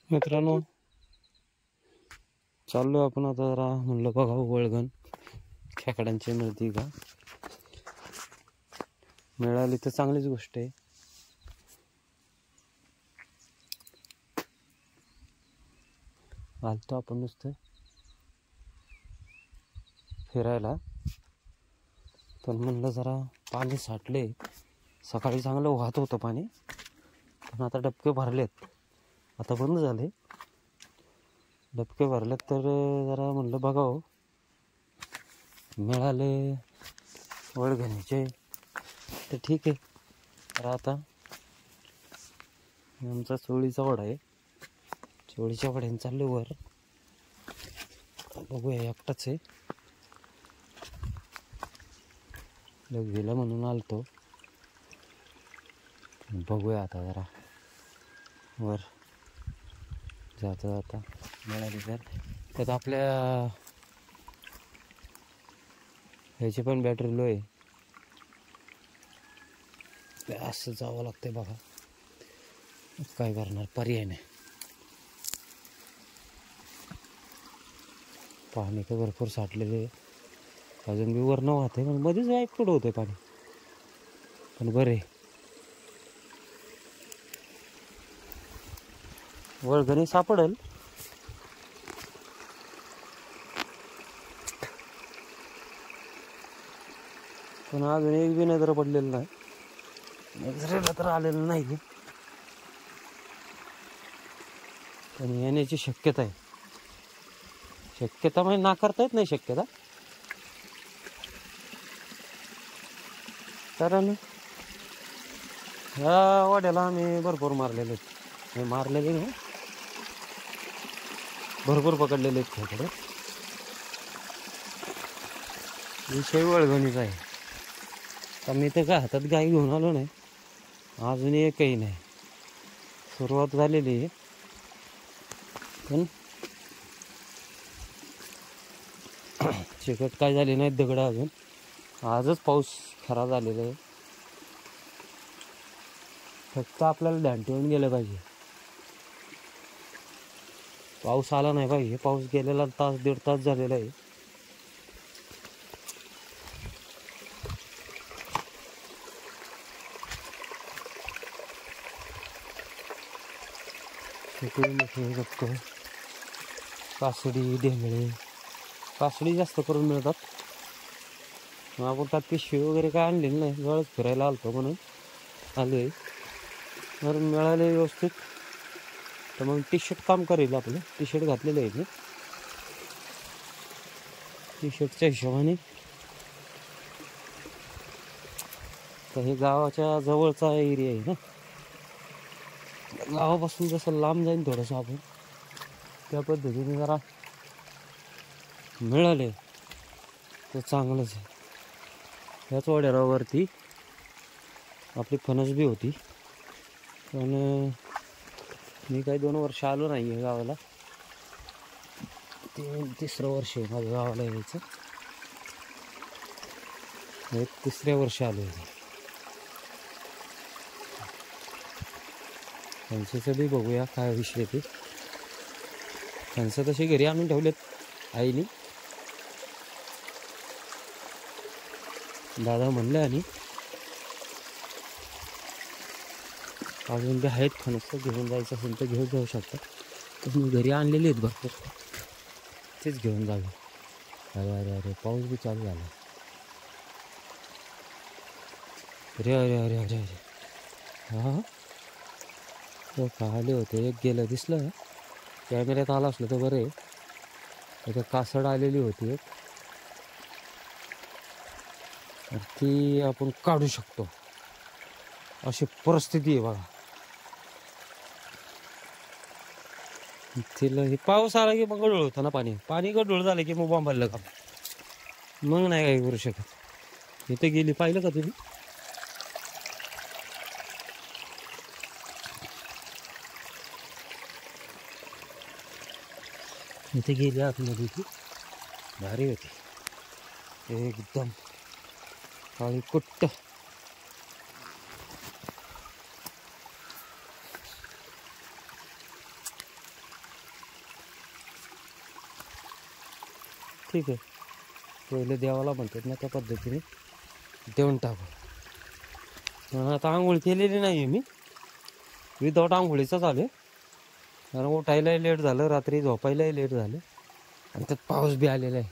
मित्रांनो, चाललो आपण आता जरा म्हणलं बघावं वळगण खेकड्यांची मिळती का. मिळाली तर चांगलीच गोष्ट आहे. आलतो आपण नुसतं फिरायला, पण म्हणलं जरा पाणी साठले. सकाळी चांगलं वाहत होतं पाणी, पण आता डबके भरलेत. आता बंद झाले, डबके भरलेत. तर जरा म्हणलं बघावं मिळाले वळगणीचे तर ठीक आहे. तर आता आमचा चोळीचा ओढा आहे, चोळीच्या ओढ्याने चाललो वर. बघूया, एकटाच आहे, गेला म्हणून आलतो. बघूया आता जरा वर जाता जाता मिळाली तर. त्यात आपल्या ह्याची पण बॅटरी लो आहे, असं जावं लागतंय बघा. काय करणार, पर्याय नाही. पाणी तर भरपूर साठलेले, अजून बी वरनं वाहते, पण मध्येच वाईट कुठं होतंय पाणी. पण बरे वळगणी सापडेल, पण अजून एक बी नजर पडलेलं नाही. नजरेला तर आलेलं नाही, पण येण्याची शक्यता आहे. शक्यता म्हणजे नाकारता येत नाही शक्यता. कारण ह्या वाड्याला आम्ही भरपूर मारलेले आहेत. मारलेले नाही, भरपूर पकडलेले आहेत खेकडे. विषय वळगणीचा आहे. तर मी तर काय हातात गाई घेऊन आलो नाही, अजून एकही नाही. सुरुवात झालेली आहे, पण चिकट काय झाली नाही दगड अजून. आजच पाऊस खरा झालेला आहे. फक्त आपल्याला ध्यान ठेवून गेलं पाहिजे, पाऊस आला नाही पाहिजे. पाऊस गेलेला तास दीड तास झालेला आहे. मोठे कासडी, ढेंगळे. कासडी जास्त करून मिळतात. मग आपण त्यात पिशवी वगैरे काय आणलेली नाही, जवळच फिरायला आलतो म्हणून आलोय. जर मिळाले व्यवस्थित तर मग टी शर्ट काम करेल. आपलं टी शर्ट घातलेलं आहे मी, टी शर्टच्या हिशोबाने. तर हे गावाच्या जवळचा एरिया आहे ना, गावापासून जसं लांब जाईन थोडंसं आपण, त्या पद्धतीने जरा मिळाले तर चांगलंच आहे. ह्याच वाड्यावरती आपली फणस बी होती, पण मी काही 2 वर्ष आलो नाही आहे गावाला. तिसरं वर्ष आहे माझं गावाला यायचं. 3ऱ्या वर्ष आलो आहे. फणसाचं बी बघूया काय विषय ते. फणसं तशी घरी आणून ठेवलेत आईनी, दादा म्हणलं, आणि अजून बी आहेत फणस. घेऊन जायचं असेल तर घेऊन जाऊ शकता. तर मी घरी आणलेले आहेत भरपूर, तेच घेऊन जावे. अरे अरे अरे, पाऊस बी चालू झाला. अरे अरे अरे अरे अरे, हां तो का आले होते. एक गेलं दिसलं, कॅमेऱ्यात आलं असलं तर बरं आहे. त्याच्यात कासड आलेली होती एक, तर ती आपण काढू शकतो अशी परिस्थिती आहे बघा. तिला पाऊस आला की मग गडूळ होतं ना, पाणी गडूळ झालं की मग बॉम्बायला का, मग नाही काही करू शकत. इथे गेली, पाहिलं का तुम्ही? इथे गेली आतमध्ये, ती भारी होती एकदम काळी कुट्ट. ठीक आहे, पहिले देवाला म्हणतात ना त्या पद्धतीने देऊन टाकू. आता आंघोळ केलेली नाही आहे मी, विदाऊट आंघोळीचाच आलो, कारण उठायलाही लेट झालं, रात्री झोपायलाही लेट झालं, आणि त्यात पाऊस बी आलेला आहे.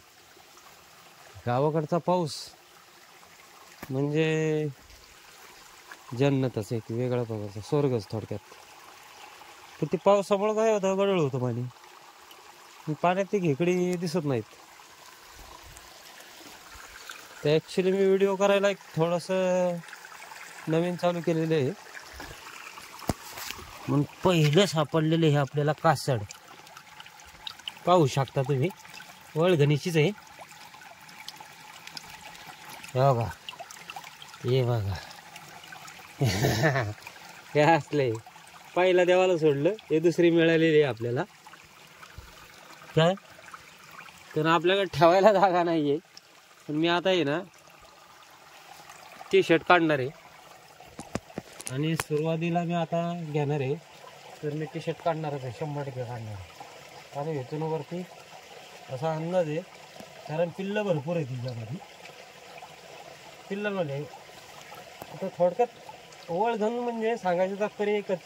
गावाकडचा पाऊस म्हणजे जन्नतच, एक वेगळ्या प्रकारचा स्वर्गच थोडक्यात. पण ते पावसामुळं काय होतं, गडळ होतं पाणी, पाण्यात ती खेकडी दिसत नाहीत. तर ॲक्च्युली मी व्हिडिओ करायला एक थोडंसं नवीन चालू केलेलं आहे. मग पहिलं सापडलेलं हे आपल्याला कासड पाहू शकता तुम्ही, वळगणीचीच आहे. हे बघा, हे बघा हे असले पहिला देवाला सोडलं, हे दुसरी मिळालेली आहे आपल्याला. काय तर आपल्याकडे ठेवायला जागा नाही आहे. पण मी आता आहे ना टी शर्ट काढणार आहे, आणि सुरुवातीला मी आता घेणार आहे, तर मी टी शर्ट काढणारच आहे, 100% काढणार आहे. कारण इथून वरती असा अंदाज आहे, कारण पिल्लं भरपूर आहे तिच्यामध्ये. पिल्लांमध्ये आता थोडक्यात वळघण म्हणजे सांगायचं तात्पर्य एकच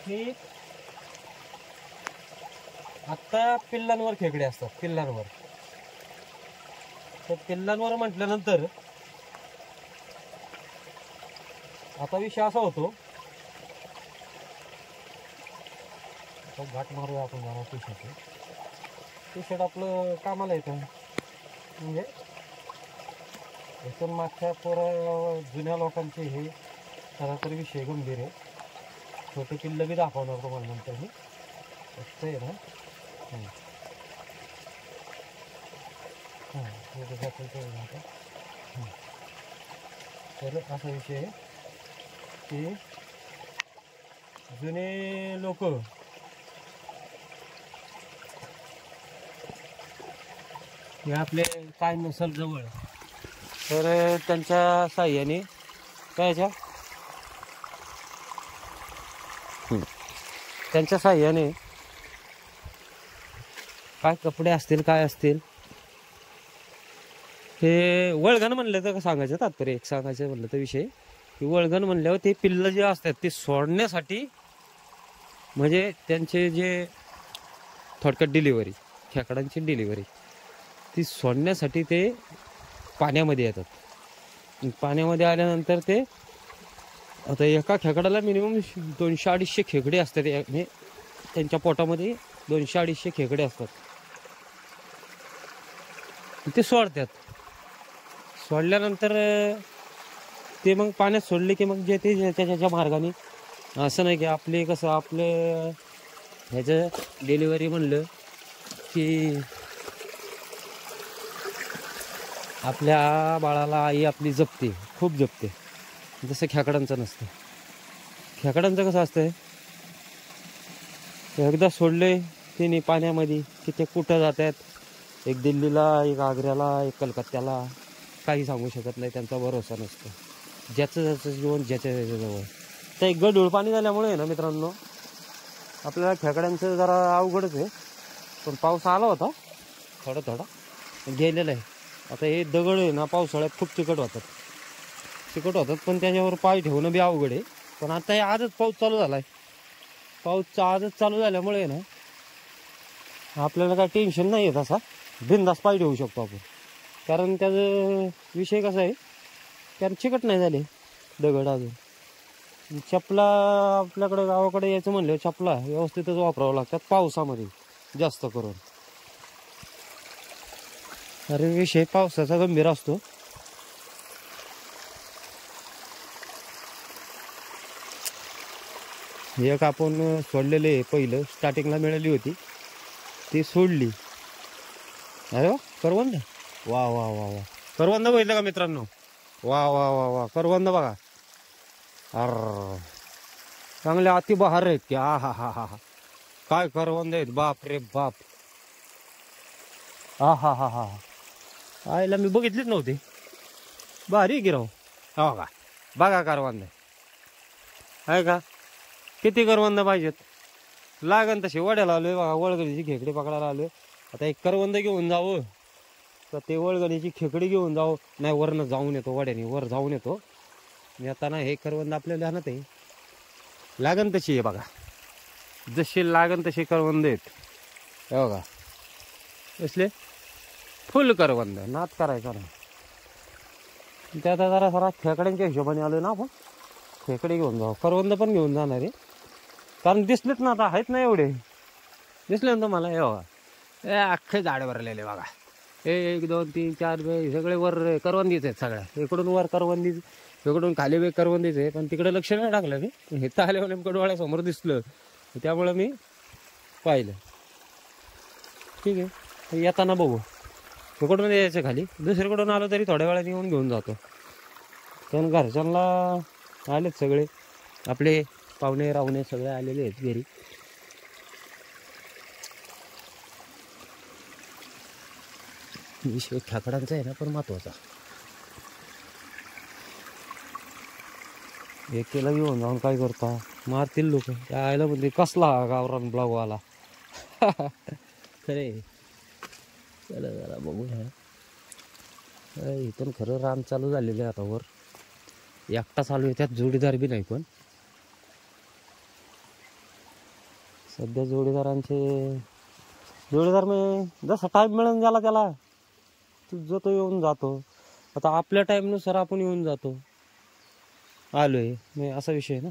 की आत्ता पिल्लांवर खेकडे असतात. पिल्लांवर तर पिल्लांवर म्हटल्यानंतर आता विषय असा होतो, आता घाट मारूया आपण जरा. टी शर्ट आपलं कामाला येतं, म्हणजे इथून मागच्या जुन्या लोकांचे हे खरा तर विषय गंभीर आहे. छोटे पिल्लं बी दाखवणार तुम्हाला नंतर मी, असं आहे ना. तर असा विषय आहे की जुने लोक हे आपले काय नसल जवळ, तर त्यांच्या साह्याने त्यांच्या साह्याने काय कपडे असतील काय असतील, हे वळगण म्हणलं तर सांगायचं तात्पर्य एक सांगायचं म्हणलं तर विषय की वळगण म्हणल्यावर ते पिल्लं जे असतात ते सोडण्यासाठी, म्हणजे त्यांचे जे थोडक्यात डिलिव्हरी, खेकडांची डिलिव्हरी ती सोडण्यासाठी ते पाण्यामध्ये येतात. पाण्यामध्ये आल्यानंतर ते आता एका खेकडाला मिनिमम 200-250 खेकडे असतात, म्हणजे त्यांच्या पोटामध्ये 200-250 खेकडे असतात. ते सोडतात. सोडल्यानंतर ते मग पाण्यात सोडले की मग जे ते त्याच्या मार्गाने, असं नाही की आपले कसं आपले ह्याचं डिलिव्हरी म्हणलं की आपल्या बाळाला आई आपली जपते, खूप जपते, जसं खेकडांचं नसतं. खेकडांचं कसं असतंय, एकदा सोडले तिने पाण्यामध्ये की ते कुठं जातात, एक दिल्लीला, एक आग्र्याला, एक कलकत्त्याला, काही सांगू शकत नाही, त्यांचा भरोसा नसतो. ज्याचं ज्याचं जीवन ज्याच्या त्याच्याजवळ. तर एक गढूळ पाणी झाल्यामुळे आहे ना मित्रांनो, आपल्याला खेकड्यांचं जरा अवघडच आहे. पण पाऊस आला होता थोडा थोडा, गेलेला आहे. आता हे दगड आहे ना पावसाळ्यात खूप चिकट होतात, पण त्याच्यावर पाय ठेवणं बी अवघड आहे. पण आता हे आजच पाऊस चालू झाला आहे, पाऊसचा आजच चालू झाल्यामुळे ना आपल्याला काय टेन्शन नाही आहे, तसा बिनधास्त पाय ठेवू शकतो आपण. कारण त्याचा विषय कसा आहे, कारण चिकट नाही झाले दगड अजून. चपला आपल्याकडे गावाकडे यायचं म्हणलं चपला व्यवस्थितच वापरावं लागतात पावसामध्ये जास्त करून. अरे विषय पावसाचा गंभीर असतो. एक आपण सोडलेले पहिलं स्टार्टिंगला मिळाली होती ती सोडली. अरे वा, करवंद, वा वा वा वा, करवंद बघितलं का मित्रांनो, वा वा वा वा, करवंद बघा. अर चांगले अति बहार आहेत की, हा हा हा हा, काय करवंद आहेत, बाप रे बाप. हा हा हा हा, आईला मी बघितलीच नव्हती, भारी गिराव. हो का, बघा करवंद आहे का, किती करवंद पाहिजेत. लागन तसे वड्याला आलोय बघा, वळगणीची खेकडे पकडायला आलोय. आता एक करवंद घेऊन जावं तर ते वळगणीची खेकडी घेऊन जावं. नाही वरनं जाऊन येतो, वड्याने वर जाऊन येतो मी आता. ना हे करवंद आपल्याला आणत आहे, लागन तशी आहे बघा, जशी लागन तशी करवंद आहेत हे बघा. असले फुल करवंद, नाद करायचा ना. त्यात जरा जरा खेकड्यांच्या हिशोबाने आलोय ना आपण. खेकडे घेऊन जाऊ, करवंद पण घेऊन जाणार आहे, कारण दिसलेत ना आता, आहेत ना एवढे दिसले ना तुम्हाला. हे बघा हे अख्खे झाड भरलेले बघा. 1 2 3 4 सगळे वर करवंदीच आहेत सगळ्या. इकडून वर करवंदीच, इकडून खाली बे करवंदीच आहे. पण तिकडे लक्ष नाही टाकलं मी, हे तर आल्यावर नेमकं डोळ्यासमोर दिसलं त्यामुळं मी पाहिलं. ठीक आहे, येताना बघू इकडून यायचं खाली. दुसरीकडून आलो तरी थोड्या वेळाने येऊन घेऊन जातो. कारण घरच्यांना आलेत सगळे, आपले पाहुणे रावणे सगळे आलेले आहेत घरी. विषय खेकडांचा आहे ना, पण महत्वाचा. एकेला घेऊन जाऊन काय करता, मारतील लोक. यायला म्हणजे कसला गावरान ब्लॉगवाला खरे. चला जरा बघूया. इथून खरं रान चालू झालेलं आहे आता वर. एकटा चालू आहे, त्यात जोडीदार बी नाही. पण सध्या जोडीदार मी जसा टाईम मिळून गेला त्याला जो तो येऊन जातो. आता आपल्या टाईमनुसार आपण येऊन जातो. आलोय मी, असा विषय आहे ना.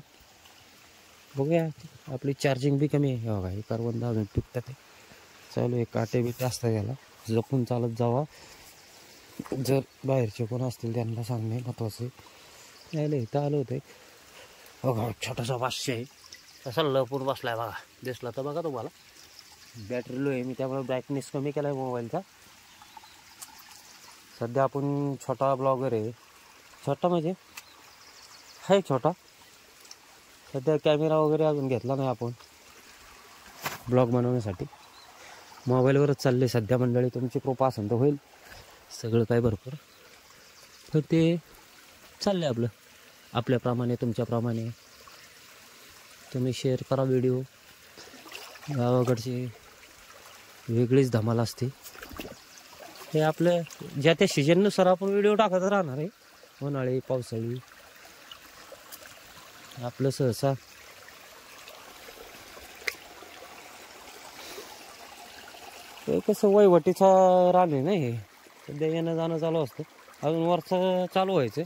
बघूया, आपली चार्जिंग बी कमी आहे. बघा हे करवंद अजून टिकतात आहे. चालू आहे, काटे बिटे असतात याला, जपून चालत जावा. जर बाहेरचे कोण असतील त्यांना सांगणे महत्वाचं आहे. यायला इथं आलं होतं बघा, छोटासा 500 आहे. तसा लपून बसलाय बघा, दिसला तर बघा तुम्हाला. बॅटरी लो आहे मी, त्यामुळे ब्राईटनेस कमी केला आहे मोबाईलचा. सध्या आपण छोटा ब्लॉगर आहे. छोटा म्हणजे आहे छोटा. सध्या कॅमेरा वगैरे अजून घेतला नाही आपण ब्लॉग बनवण्यासाठी. मोबाईलवरच चालले सध्या मंडळी. तुमची कृपा असेल तर होईल सगळं काय भरपूर. तर ते चाललं आहे आपलं आपल्याप्रमाणे, तुमच्याप्रमाणे. तुम्ही शेअर करा व्हिडिओ. गावाकडची वेगळीच धमाल असते. हे आपलं ज्या त्या सीजननुसार आपण व्हिडिओ टाकत राहणार आहे. उन्हाळी पावसाळी आपलं सहसा ते कसं वयवटीचा रान आहे ना हे. सध्या येणं जाणं चालू असतं. अजून वरचं चालू व्हायचं.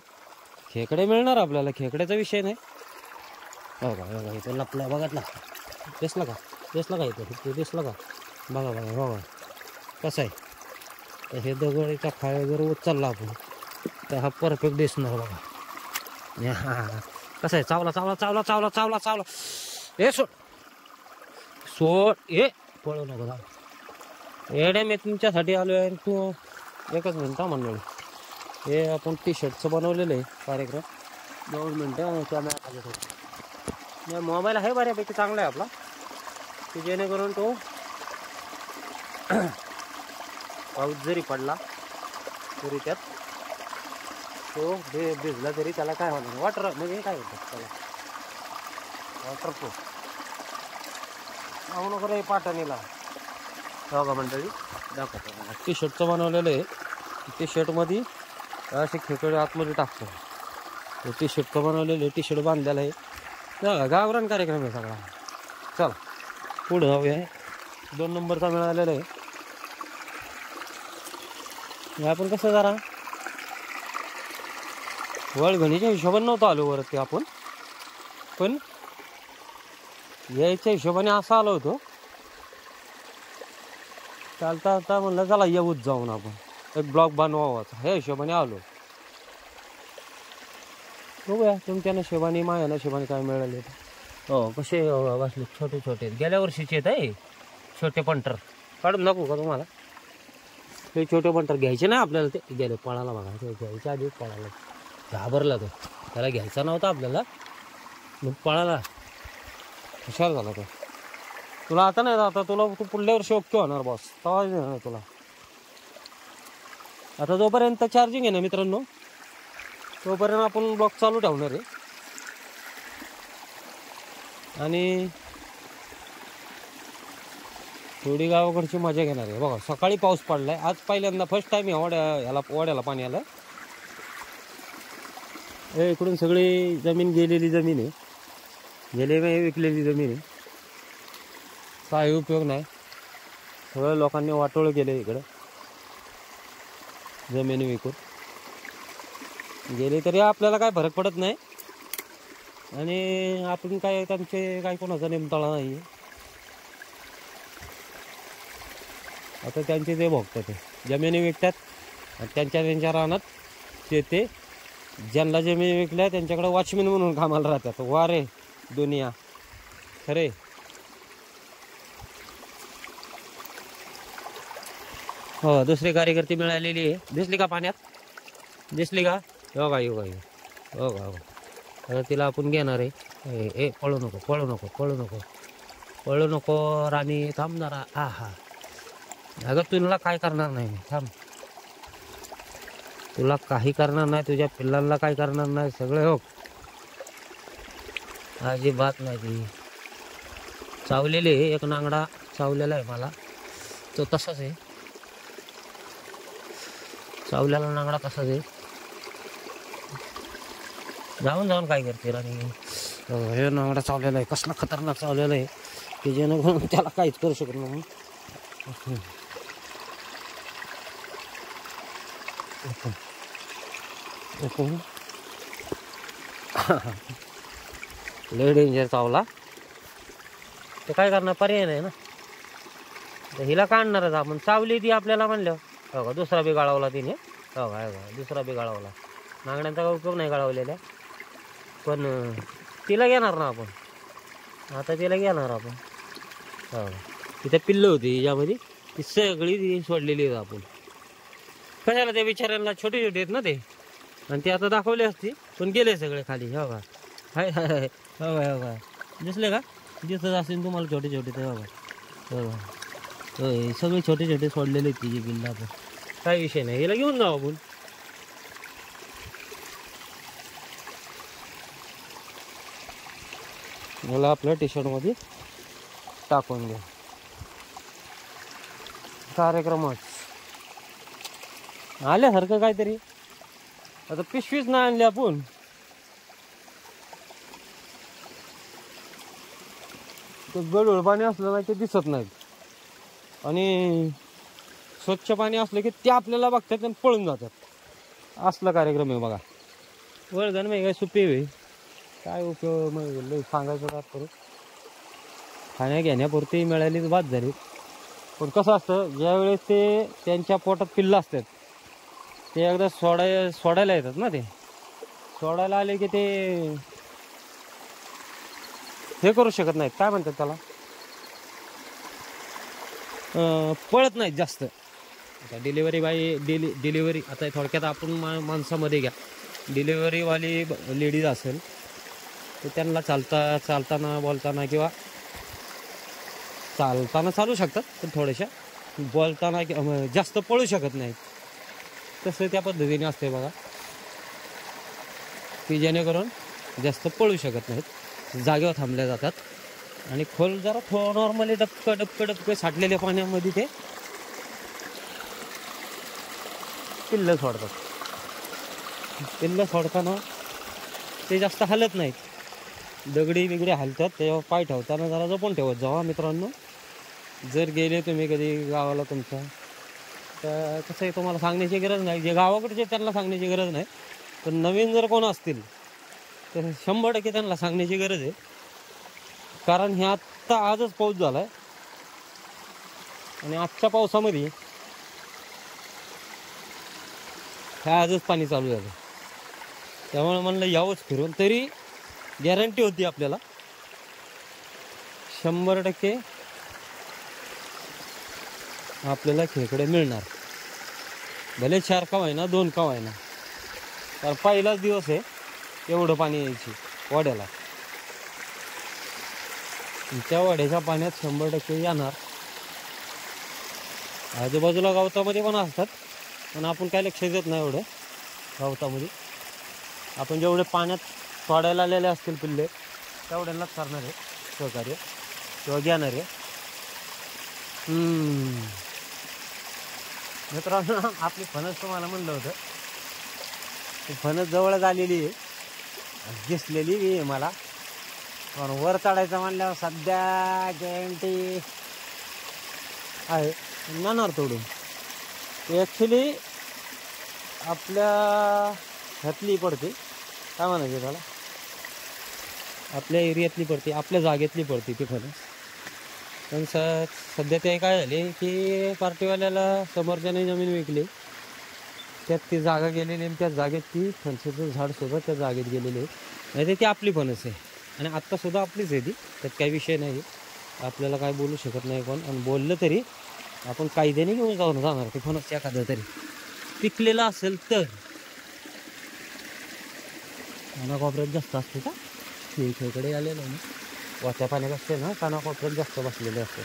खेकडे मिळणार आपल्याला, खेकड्याचा विषय नाही. बघा बघा इथं लपला, बघत ना. दिसलं का इथं, ते दिसलं का? बघा बघा बघा कसं आहे. तर हे दगडीचा खाय जर उचलला आपण तर हा परफेक्ट दिसणार बघा. हा कसं आहे, चावला चावला चावला चावला चावला चावला. ए सोड ए पळू नको दादा. एड्या मी तुमच्यासाठी आलो आहे. तू एकच मिनटं मंडळी. हे आपण टी-शर्टचं बनवलेलं आहे कार्यक्रम. 2 मिनटं कॅमेरा खाली ठेवतो. मोबाईल आहे बऱ्यापैकी चांगला आहे आपला, की जेणेकरून तो पाऊस जरी पडला तरी त्यात तो भिजला तरी त्याला काय होणार. वॉटर म्हणजे काय होतं त्याला, वॉटरप्रूफ. नको रे पाटणीला. बघा मंडळी दाखवतो. टी-शर्टचं बनवलेलं आहे. टी-शर्टमध्ये असे खेकडे आतमध्ये टाकतो. टी-शर्टचं बनवलेलं आहे, टी-शर्ट बांधलेलं आहे. गावरान कार्यक्रम आहे सगळा. चला पुढं जाऊया. 2 नंबरचा मिळालेला आहे. आपण कसं जरा वळगणीच्या हिशोबाने नव्हतं आलो वरती आपण, पण यायच्या हिशोबाने असं आलो होतो. चालता आता म्हणलं चला येऊच जाऊन आपण एक ब्लॉग बनवावाचा, ह्या हिशोबाने आलो. बघूया तुमच्या नशिबाने माझ्या नशिबाने काय मिळाले. हो कसे बसले छोटे छोटे, गेल्या वर्षीचे आहेत आहे छोटे पंटर. काढून नको का तुम्हाला ते छोटे पंटर घ्यायचे नाही आपल्याला. ते गेले पळाला बघा, ते घ्यायच्या आधी पळाला, घाबरला तो. त्याला घ्यायचा नव्हता आपल्याला, मग पळाला. हुशार झाला तो. तुला आता नाही, आता तुला तू पुढल्या वर्षी ओके होणार बॉस, तेव्हा देणार तुला. आता जोपर्यंत चार्जिंग आहे ना मित्रांनो, तोपर्यंत आपण ब्लॉग चालू ठेवणार आहे. आणि थोडी गावाकडची मजा घेणार आहे. बघा सकाळी पाऊस पडलाय, आज पहिल्यांदा फर्स्ट टाइम ओढ्याला पाणी आलं. हे इकडून सगळी जमीन गेलेली जमीन आहे, विकलेली जमीन आहे, काही उपयोग नाही. सगळं लोकांनी वाटोळं केलं इकडं, जमिनी विकून गेले तरी आपल्याला काय फरक पडत नाही. आणि आपण काय त्यांचे काय कोणाचा नेमताळा नाही. आता त्यांचे ते भोगतात, ते जमिनी विकतात आणि त्यांच्या रानात ते ज्यांना जमिनी विकल्या त्यांच्याकडे वॉचमॅन म्हणून कामाला राहतात. वा रे दुनिया खरे. हो दुसरी कार्यकर्ती मिळालेली आहे. दिसली का पाण्यात, दिसली का? हो का हो का हो का हो. आता तिला आपण घेणार आहे. ए पळू नको पळू नको पळू नको पळू नको राणी, थांब जरा. हा हा अगं तुला काय करणार नाही मी, थांब. तुला काही करणार नाही, तुझ्या पिल्लांना काय करणार नाही, सगळे हो अजिबात नाही. ती चावलेली आहे, एक नांगडा चावलेला आहे मला, तो तसाच आहे. चावलेला नांगडा तसाच आहे. जाऊन काय करते राणी? हे नांगडा चावलेला आहे, कसला खतरनाक चावलेला आहे की जेणेकरून त्याला काहीच करू शकत नाही. लय डेंजर चावला, तर काय करणार, पर्याय नाही ना. तर हिला काढणारच आपण. चावली ती आपल्याला म्हणलं. हो का दुसरा बी गाळवला तिने. हो का दुसरा बी गाळवला. नांगड्यांचा काय उपयोग नाही गाळवलेल्या, पण तिला घेणार ना आपण. आता तिला घेणार आपण. हो तिथे पिल्लं होती यामध्ये, ती सगळी ती सोडलेली आहेत आपण. कशाला त्या बिचाऱ्यांना छोटे छोटे आहेत ना ते, आणि ते आता दाखवले असते पण गेले सगळे खाली. हो का हाय हाय हाय हो काय हो काय दिसले का? दिसत असेल तुम्हाला छोटे छोटे ते. हो का हो होय सगळे छोटे छोटे सोडलेले आहेत तिचे बिल्ला. आपण काही विषय नाही, हिला घेऊन जाऊ आपण. मला आपल्या टी शर्टमध्ये टाकून घ्या. कार्यक्रमच आल्यासारखं काहीतरी. आता पिशवीच नाही आणली आपण. ते गढूळ पाणी असलं नाही ते दिसत नाहीत, आणि स्वच्छ पाणी असलं की ते आपल्याला बघतात आणि पळून जातात. असला कार्यक्रम आहे बघा. वळगण मग काय सुपी होई, काय उपयोग मग सांगायचं का करू. खाण्या घेण्यापुरती मिळालीच बाद झाली. पण कसं असतं, ज्यावेळेस ते त्यांच्या पोटात पिल्लं असतात ते एकदा सोडायला येतात ना. ते सोडायला आले की ते हे करू शकत नाहीत, काय म्हणतात त्याला, पळत नाहीत जास्त. आता डिलिव्हरी आता थोडक्यात आपण माणसामध्ये घ्या. डिलिव्हरीवाली लेडीज असेल तर त्यांना चालताना बोलताना किंवा चालताना चालू शकतात, पण थोड्याशा बोलताना जास्त पळू शकत नाहीत. तसं त्या पद्धतीने असते बघा, की जेणेकरून जास्त पळू शकत नाहीत, जागेवर थांबल्या जातात. आणि खोल जरा नॉर्मली डबकं साठलेल्या पाण्यामध्ये ते पिल्लं सोडतात. पिल्लं सोडताना ते जास्त हलत नाहीत, दगडी बिगडी हलतात. तेव्हा पाय ठेवताना जरा जपून ठेवत जावा मित्रांनो. जर गेले तुम्ही कधी गावाला तुमच्या, तर कसं आहे तुम्हाला सांगण्याची गरज नाही. जे गावाकडचे त्यांना सांगण्याची गरज नाही, पण नवीन जर कोण असतील तर 100% त्यांना सांगण्याची गरज आहे. कारण हे आत्ता आजच पाऊस झाला आहे, आणि आजच्या पावसामध्ये ह्या आजच पाणी चालू झालं. त्यामुळे म्हणलं यावंच फिरून. तरी गॅरंटी होती आपल्याला 100% आपल्याला खेकडे मिळणार. भले 4 का व्हायना 2 का व्हायना, तर पहिलाच दिवस आहे एवढं पाणी यायची वाड्याला. त्या वाड्याच्या पाण्यात 100% येणार. आजूबाजूला गवतामध्ये पण असतात, पण आपण काय लक्ष देत नाही एवढं गवतामध्ये. आपण जेवढे पाण्यात सोडायला आलेले असतील पिल्ले तेवढ्यांनाच करणार आहे सहकार्य किंवा घेणार आहे. मित्रांनो आपली फणस तुम्हाला म्हणलं होतं ती फणस जवळच आलेली आहे, दिसलेली आहे मला. पण वर चढायचं म्हणल्यावर सध्या गॅरंटी आहे नाणार तोडून. ॲक्च्युली आपल्या ह्यातली पडते, काय म्हणायचं त्याला, आपल्या एरियातली पडते, आपल्या जागेतली पडते ती फणस. पण सध्या ते काय झाले की पार्टीवाल्याला समोरच्याने जमीन विकली, त्यात ती जागा गेलेली आणि त्या जागेत ती फणसाचं झाडसुद्धा त्या जागेत गेलेले आहे. नाही तर ती आपली फणस आहे आणि आत्तासुद्धा आपलीच आहे ती, त्यात काही विषय नाही. आपल्याला काय बोलू शकत नाही कोण, आणि बोललं तरी आपण कायद्याने घेऊन जाऊन जाणार ते फणस एखादं तरी पिकलेलं असेल तर. कानाकोपऱ्यात जास्त असते का इकडे आलेलं आहे ना, वाच्या पाण्यात असते ना, कानाकोपऱ्यात जास्त बसलेले असते.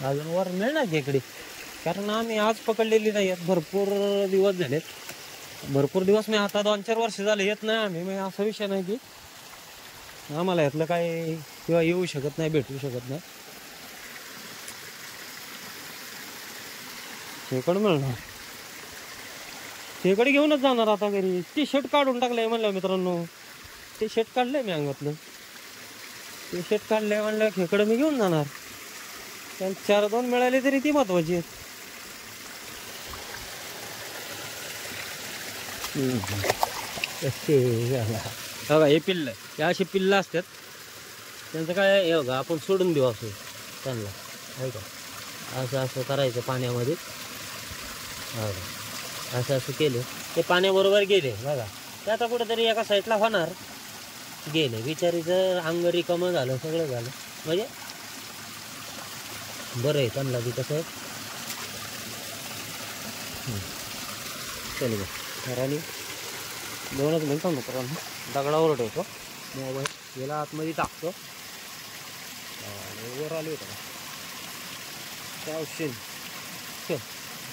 अजून वर मिळणार इकडे, कारण आम्ही आज पकडलेली नाही आहेत, भरपूर दिवस झालेत. भरपूर दिवस मी आता 2-4 वर्ष झाले येत नाही आम्ही. मग असा विषय नाही की आम्हाला यातलं काय किंवा येऊ शकत नाही, भेटू शकत नाही. खेकडं मिळणार, खेकडे घेऊनच जाणार आता घरी. टी शर्ट काढून टाकलंय म्हणलं मित्रांनो, टी शर्ट काढलंय मी अंगातलं, टी शर्ट काढलंय म्हणलं खेकडं मी घेऊन जाणार. त्याला 4-2 मिळाले तरी ती महत्वाची आहेत. बघा हे पिल्ल, हे अशी पिल्लं असतात, त्यांचं काय हे बघा आपण सोडून देऊ असं त्यांना, आहे का, असं असं करायचं पाण्यामध्ये. बघा असं असं केलं ते पाण्याबरोबर गेले बघा, ते आता कुठेतरी एका साईडला होणार, गेले बिचारीचं अंग रिकामं झालं, सगळं झालं. म्हणजे बरं आहे त्यांना बी कसं आहे. चल बघ आणि 2च मिनिटं मित्रांनो दगडावर ठेवतो मोबाईल, याला आतमध्ये टाकतो आणि वर आले होतं काय शेण.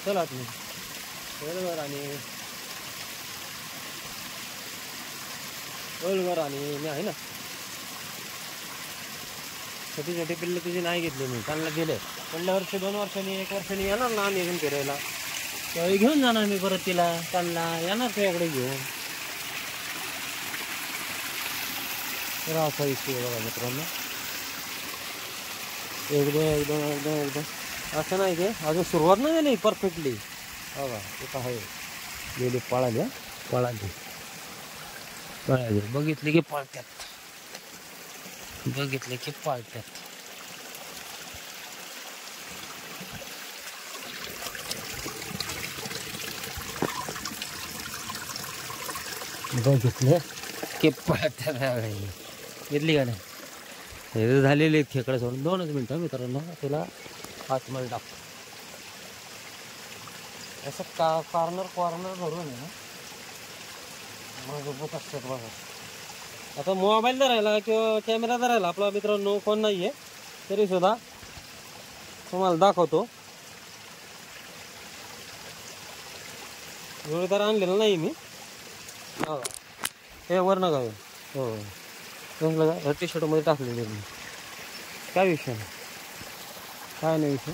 चल आतमध्ये वर आणि वर आणि मी आहे ना, छोटी छोटी पिल्ले तुझी नाही घेतली मी, त्यांना गेले. पहिल्या वर्षी 2 वर्षांनी 1 वर्षांनी येणार ना आम्ही घेऊन फिरायला, त्यावेळी घेऊन जाणार मी परत तिला, त्यांना येणार तुझ्याकडे घेऊन. तर असा विषय बघा मित्रांनो, एकदम असं नाही की अजून सुरुवात नाही झाली परफेक्टली. बघा ते आहे गेली पळाली, बघितले की पळत्यात, बघितले की पळत्यात. बघितलं की पळत्यात, घेतली का नाही. हे झालेले खेकडं सोडून 2च मिनिटं मित्रांनो, तिला आतमध्ये टाकतो. असं कॉर्नर भरून आहे ना मजबूत असतात बघा. आता मोबाईल धरायला किंवा कॅमेरा धरायला आपला मित्रांनो कोण नाही आहे, तरी सुद्धा तुम्हाला दाखवतो. जोडीदार आणलेलं नाही मी, हे वर नका हो टी शर्टमध्ये टाकलेले मी. काय विषय नाही, काय नाही विषय.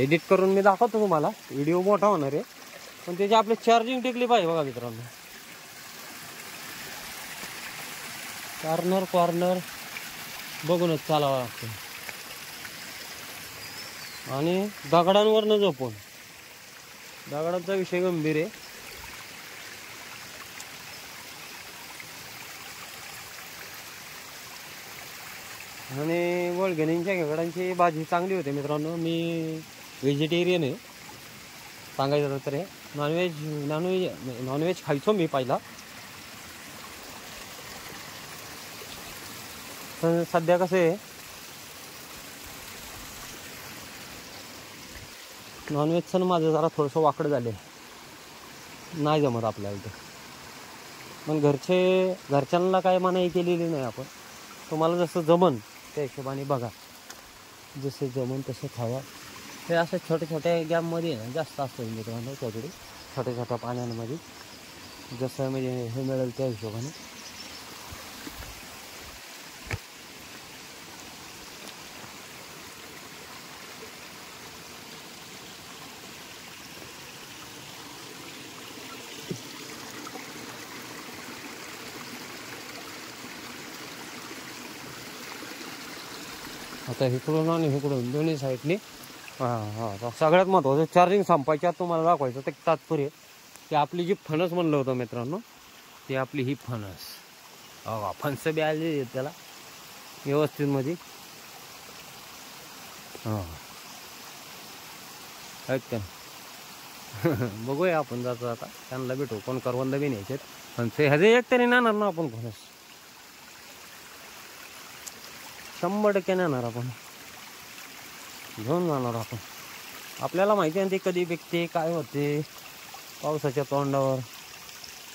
एडिट करून मी दाखवतो तुम्हाला, व्हिडिओ मोठा होणार आहे पण त्याची आपली चार्जिंग टिकली पाहिजे बघा मित्रांनो. कॉर्नर बघूनच चालावं लागतं आणि दगडांवर न झोपून. दगडांचा विषय गंभीर आहे. आणि वळगणींच्या खेकडांची भाजी चांगली होते मित्रांनो. मी व्हेजिटेरियन आहे सांगायचं तर. हे नॉनव्हेज खायचो मी पहिला, पण सध्या कसं आहे नॉनव्हेजचं माझं जरा थोडंसं वाकड झालं, नाही जमत आपल्याला ते. पण घरच्यांना काय मनाई केलेली नाही आपण. तुम्हाला जसं जमन त्या हिशोबाने बघा, जसं जमन तसं खावा. हे असं छोट्या छोट्या गॅममध्ये ना जास्त असतं मित्रांनो, त्याकडे छोट्या छोट्या पाण्यांमध्ये जसं म्हणजे हे मिळेल त्या हिशोबाने. आता इकडून आणि इकडून दोन्ही साईडनी हां सगळ्यात महत्त्वाचं चार्जिंग संपायच्या तुम्हाला दाखवायचं ते तात्पर्य की आपली जी फणस म्हणलं होतं मित्रांनो, ती आपली ही फणस फणस बी आली त्याला व्यवस्थित मध्ये आहेत का. बघूया आपण जातो आता त्यांना भेटू. कोण करवंद बी न्यायचे फणस ह्याचे एक तरी नेणार ना आपण. फणस 100% नेणार आपण, घेऊन जाणार आपण. आपल्याला माहिती आहे ते कधी विकते काय होते पावसाच्या तोंडावर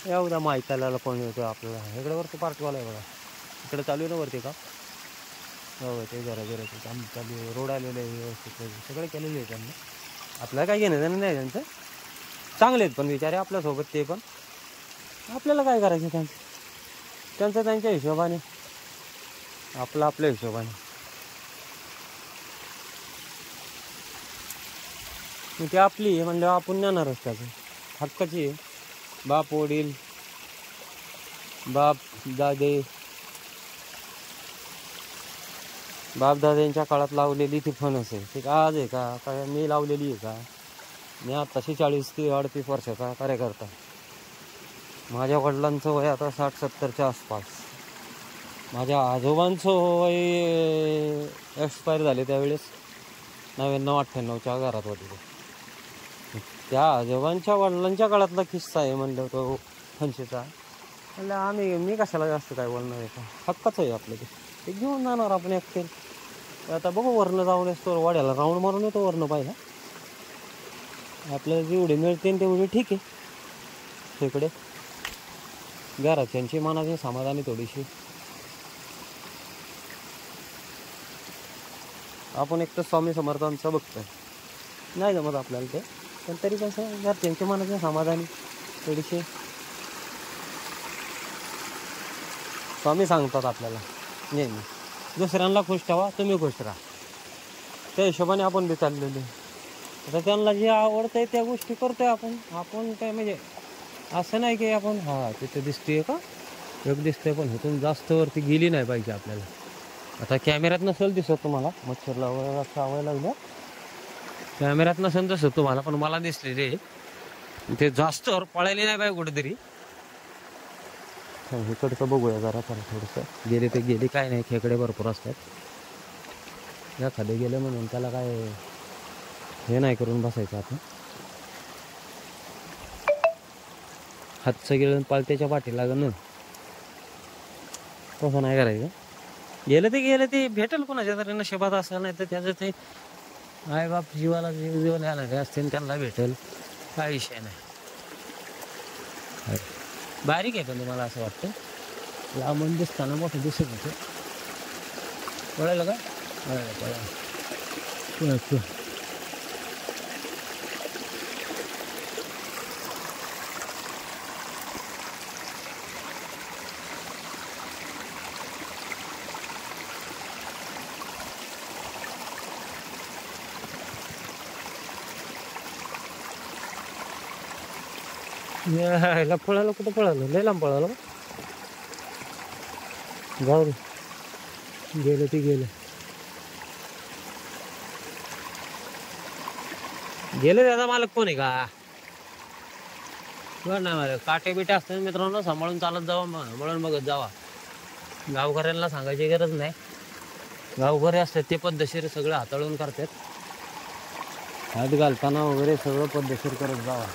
एवढ्या माहिती आल्याला कोण येतो आपल्याला. इकडे वरती पार्टीवाला आहे बघा, इकडे चालू आहे ना वरती का. हो ते जरा काम चालू आहे, रोड आलेलं आहे व्यवस्थित सगळे केलेले आहे त्यांनी. आपल्याला काय घेणं देणं नाही त्यांचं. चांगले आहेत पण विचारे आपल्यासोबत ते पण. आपल्याला काय करायचं त्यांचं त्यांच्या हिशोबाने, आपलं आपल्या हिशोबाने. ती आपली आहे म्हणल्यावर आपण नेणारच त्याचं, हक्काची आहे. बाप वडील बाप दाद्यांच्या काळात लावलेली ती फणस आहे. ती आज आहे का काय मी लावलेली आहे का. मी आताशी 40 ते 38 वर्षाचा कार्यकर्ता. माझ्या वडिलांचं वय आता 60-70च्या आसपास. माझ्या आजोबांचं वय एक्सपायर झाले त्यावेळेस 99-98च्या घरात होते. त्या आजोबांच्या वडिलांच्या काळातला किस्सा आहे म्हणलं तो फणशीचा. म्हणलं मी कशाला जास्त काय बोलणार आहे का, हक्काचं आहे आपलं ते घेऊन जाणार आपण एकटे. आता बघू वरनं जाऊन येतो वाड्याला राऊंड मारून येतो वरनं पाहिला. आपल्याला जेवढे मिळते तेवढे ठीक आहे. तिकडे घराच्यांची मनाची समाधानी थोडीशी. आपण एक तर स्वामी समर्थांचं बघतोय, नाही जमत आपल्याला ते, पण तरी कसं घरच्यांची मनाची समाधानी थोडीशी. स्वामी सांगतात आपल्याला नेहमी दुसऱ्यांना खुश ठेवा, तुम्ही खुश राहा. त्या हिशोबाने आपण बी चाललेलो. आता त्यांना जे आवडतंय त्या गोष्टी करतोय आपण काय म्हणजे असं नाही की आपण तिथे दिसतोय का एक दिसतंय पण इथून जास्त वरती गेली नाही पाहिजे आपल्याला. आता कॅमेऱ्यात नसेल दिसत तुम्हाला, मच्छर लावायला चावायला लागलं कॅमेऱ्यात नसेल दिसत तुम्हाला, पण मला दिसले रे ते जास्त वर पळायले नाही पाहिजे कुठेतरी. इकडचं बघूया जरा थोडंसं. गेले ते गेले काय नाही, खेकडे भरपूर असतात. एखादे गेले म्हणून त्याला काय हे नाही करून बसायचं आपण. हातचं गेलं पालत्याच्या पाठी लागलं ना, तसं नाही करायचं. गेलं ते भेटेल कोणाच्या तरी नशिबात असं, नाही तर त्याचं ते आई बाप जीवाला जीवन आणारे असतील त्यांना भेटेल, काय विषय नाही. बारीक आहे पण मला असं वाटतं लांबून दिसताना मोठं दिसत होतं. कळलं का कळलं. ह्याला पळालं कुठं पळालं, लय लांब पळालं. जाऊ दे, गेलं ते गेलं त्याचा मालक कोण आहे का नाही मालक. काटे बिटे असतात मित्रांनो, सांभाळून चालत जावा, सांभाळून बघत जावा. गावकऱ्यांना सांगायची गरज नाही, गावकरी असतात ते पद्धतशीर सगळं हाताळून करतात. हात घालताना वगैरे सगळं पद्धतशीर करत जावा.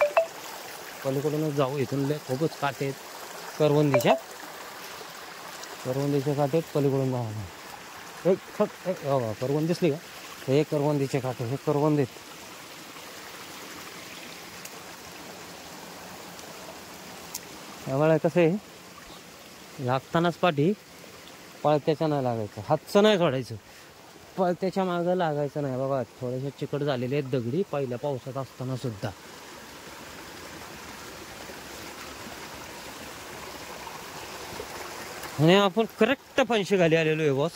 पलीकडूनच जाऊ, इथून खूपच काटे आहेत करवंदीच्या काटे आहेत. पलीकडून जावा, एक करवंद दिसली का, हे करवंदीचे काटे, हे करवंद आहेत. त्यामुळे कसं आहे लागतानाच पाठी पळत्याच्या नाही लागायचं, हातचं नाही सोडायचं, पळत्याच्या मागं लागायचं नाही. बाबा थोडेसे चिकट झालेले आहेत दगडी पहिल्या पावसात असताना सुद्धा. आणि आपण करेक्ट फणशी खाली आलेलो आहे बॉस.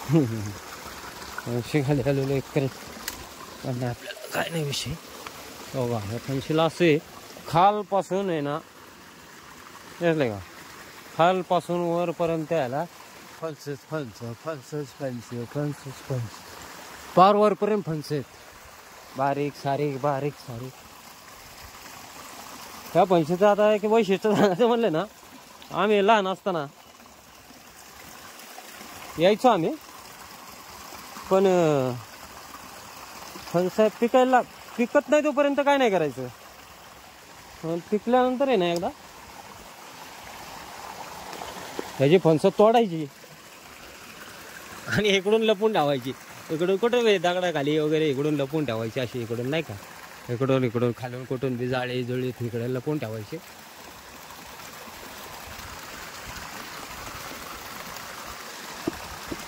खाली आलेलो एक करत पण आपल्याला काय नाही विषय. हो का, ह्या फणशीला असे खालपासून आहे ना, दिसले का, खालपासून वरपर्यंत यायला फणसच फणस फणसच फणस फणसच फणस पार वरपर्यंत फणस आहेत, बारीक सारीक बारीक सारीक. ह्या फणशीचं आता एक वैशिष्ट्य सांगायचं म्हणलं ना, आम्ही लहान असताना यायचो आम्ही, पण फणस पिकायला पिकत नाही तोपर्यंत काय नाही करायचं. पिकल्यानंतर आहे ना एकदा त्याची फणसं तोडायची आणि इकडून लपून ठेवायची. इकडून कुठं दगडाखाली वगैरे इकडून लपून ठेवायची, अशी इकडून नाही का, इकडून खालून कुठून बी जाळी जुळी तिकडे लपून ठेवायचे.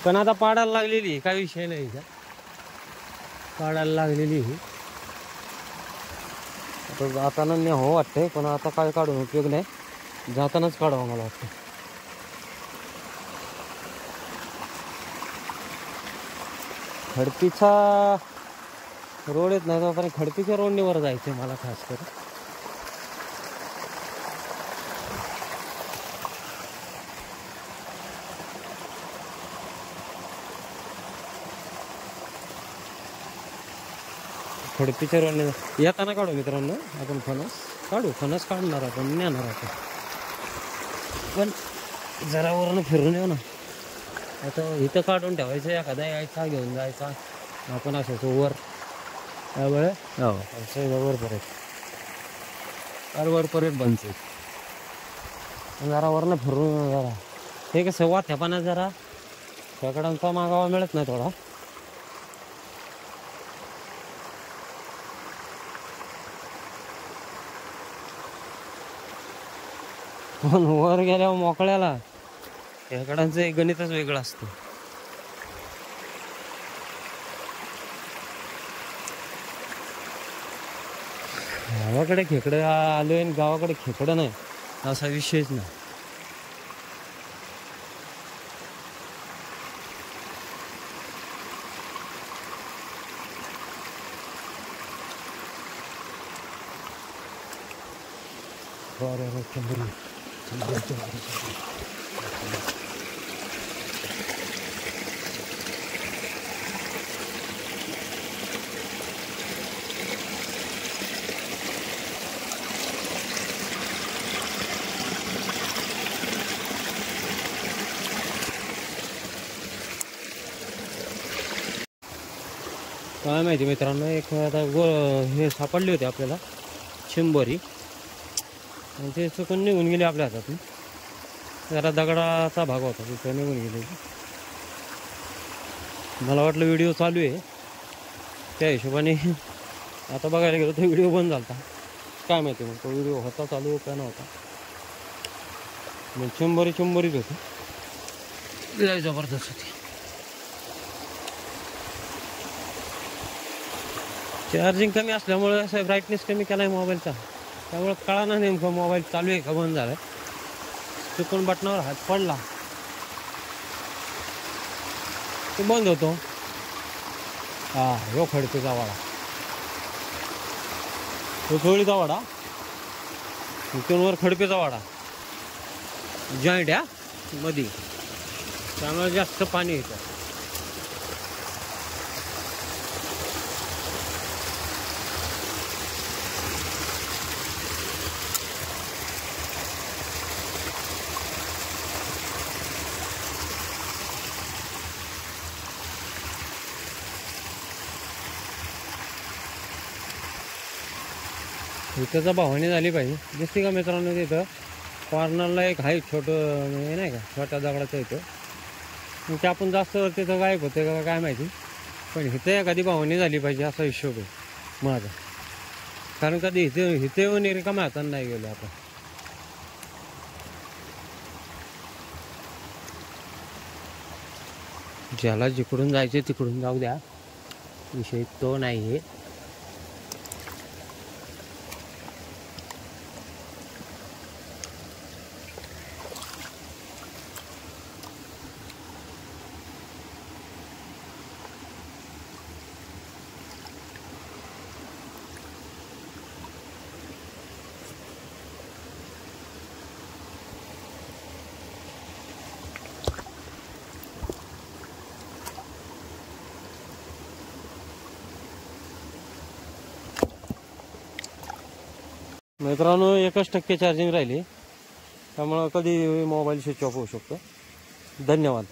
पण आता पाडायला लागलेली, काय विषय नाही का, पाडायला लागलेली. आता जाताना नाही हो वाटतंय, पण आता काय काढून उपयोग नाही, जातानाच काढावं मला वाटतं. खडपीचा रोड येत नाही पण खडपीच्या रोडनीवर जायचं मला खास करून. खडपीच्या रोडने येताना काढू मित्रांनो आपण फणस, फणस काढणार आपण, नेणार आपण, पण जरा वरनं फिरून येऊ ना. आता इथं काढून ठेवायचं, एखादा यायचा घेऊन जायचा आपण असं वर त्यावेळे वर परत वरपर्यंत बनते. जरा वरनं फिरून जरा हे कसं वाथ्यापाना जरा खेकडांचा मागावा मिळत नाही थोडा. पण वर गेल्यावर मोकळ्याला खेकडांचं एक गणितच वेगळं असतं. गावाकडे खेकडं आलोय आणि गावाकडे खेकडं नाही असा विषयच नाही. काय माहिती मित्रांनो, एक आता हे सापडले होते आपल्याला चिंबोरी, आणि ते चुकून निघून गेले आपल्या हातातून. जरा दगडाचा भाग होता तिथं निघून गेले. मला वाटलं व्हिडिओ चालू आहे त्या हिशोबाने आता बघायला गेलो तर व्हिडिओ बंद झाला. काय माहिती मग तो व्हिडिओ होता चालू का नव्हता. मग चिंबोरीच होती, लय जबरदस्त होती. चार्जिंग कमी असल्यामुळे असं ब्राईटनेस कमी केला आहे मोबाईलचा, त्यामुळे कळा ना नेमकं मोबाईल चालू आहे का बंद झालं. चुकून बटनावर हात पडला तो बंद होतो. हा ह्यो खडपीचा वाडा, तो चोळीचा वाडा, तिथून वर खडपीचा वाडा जॉईंट या मध्ये, त्यामुळे जास्त पाणी येतं. इथंचा भावनी झाली पाहिजे. दिसते का मित्रांनो, तिथं कॉर्नरला एक आहे छोटं हे नाही का, छोट्या दगडाचं इथं. मग ते आपण जास्त तिथं गायब होते का काय माहिती, पण इथं एखादी भावनी झाली पाहिजे असा हिशोब आहे माझा. कारण कधी इथे येऊन रिकाम्या हातानं नाही गेलो आता. ज्याला जिकडून जायचे तिकडून जाऊ द्या, विषय तो नाही आहे. मित्रांनो 1% चार्जिंग राहिली, त्यामुळं कधी मोबाईल स्विच ऑफ होऊ शकतो. धन्यवाद.